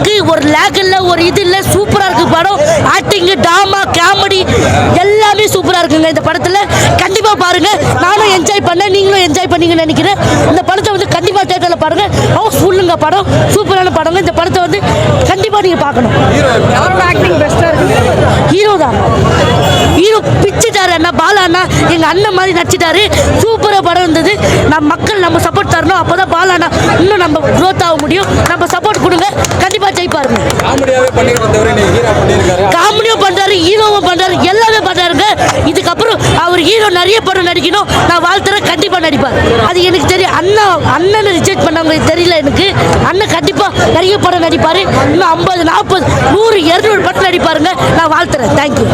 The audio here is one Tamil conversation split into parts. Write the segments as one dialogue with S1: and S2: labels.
S1: அளவுக்கு ஒரு லேக் இல்லை, ஒரு இது இல்லை, சூப்பராக இருக்குது படம். ஆக்டிங்கு, ட்ராமா, காமெடி எல்லாமே சூப்பராக இருக்குங்க இந்த படத்தில். கண்டிப்பாக பாருங்கள். நானும் என்ஜாய் பண்ணேன், நீங்களும் என்ஜாய் பண்ணீங்கன்னு நினைக்கிறேன். இந்த படத்தை வந்து கண்டிப்பாக தேட்டரில் பாருங்கள். ஹவுஸ்ஃபுல்லுங்க படம், சூப்பரான படங்க. இந்த படத்தை வந்து கண்டிப்பாக நீங்கள் பார்க்கணும். ஹீரோ தான், ஹீரோ பிச்சுட்டாரு அண்ணா. பாலா அண்ணா எங்கள் அண்ணன் மாதிரி நடிச்சிட்டாரு. சூப்பராக படம் இருந்தது. மக்கள் நம்ம சப்போர்ட் தரணும், அப்போ தான் பாலா அண்ணா இன்னும் நம்ம க்ரோத் ஆக முடியும். நம்ம சப்போர்ட் கொடுங்க, கண்டிப்பாக ஜெயிப்பாருங்க. காமெடியும் பண்ணுறாரு, ஹீரோவும் பண்ணுறாரு, எல்லாமே பண்ணுறாருங்க. இதுக்கப்புறம் அவர் ஹீரோ நிறைய படம் நடிக்கணும், நான் வாழ்த்துறேன். கண்டிப்பாக நடிப்பார், அது எனக்கு தெரியும். அண்ணனை ரிஜெக்ட் பண்ணவங்க தெரியல எனக்கு. அண்ணன் கண்டிப்பாக நிறைய படம் நடிப்பார். இன்னும் 50, 40, 100, 200 படம் நடிப்பாருங்க. நான் வாழ்த்துறேன். தேங்க்யூ.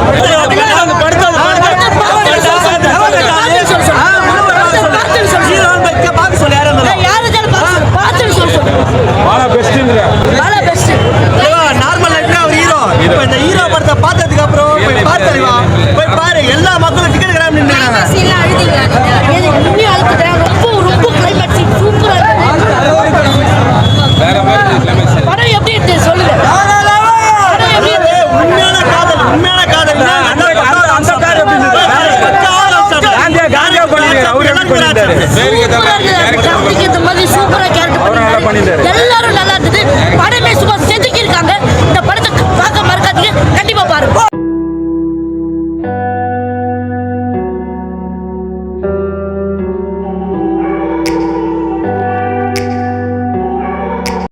S2: பார்த்ததுக்கு அப்புறம் போய் பாரு. எல்லா மக்களும் டிக்கெட் கிராம் நின்னுறாங்க.
S1: ரொம்ப கிளைமேக்ஸ் சூப்பரா படம் எப்படி இருக்கு சொல்லுங்க.
S2: உண்மையான காதல், உண்மையான காதல்.
S1: சூப்பரா இருக்கு.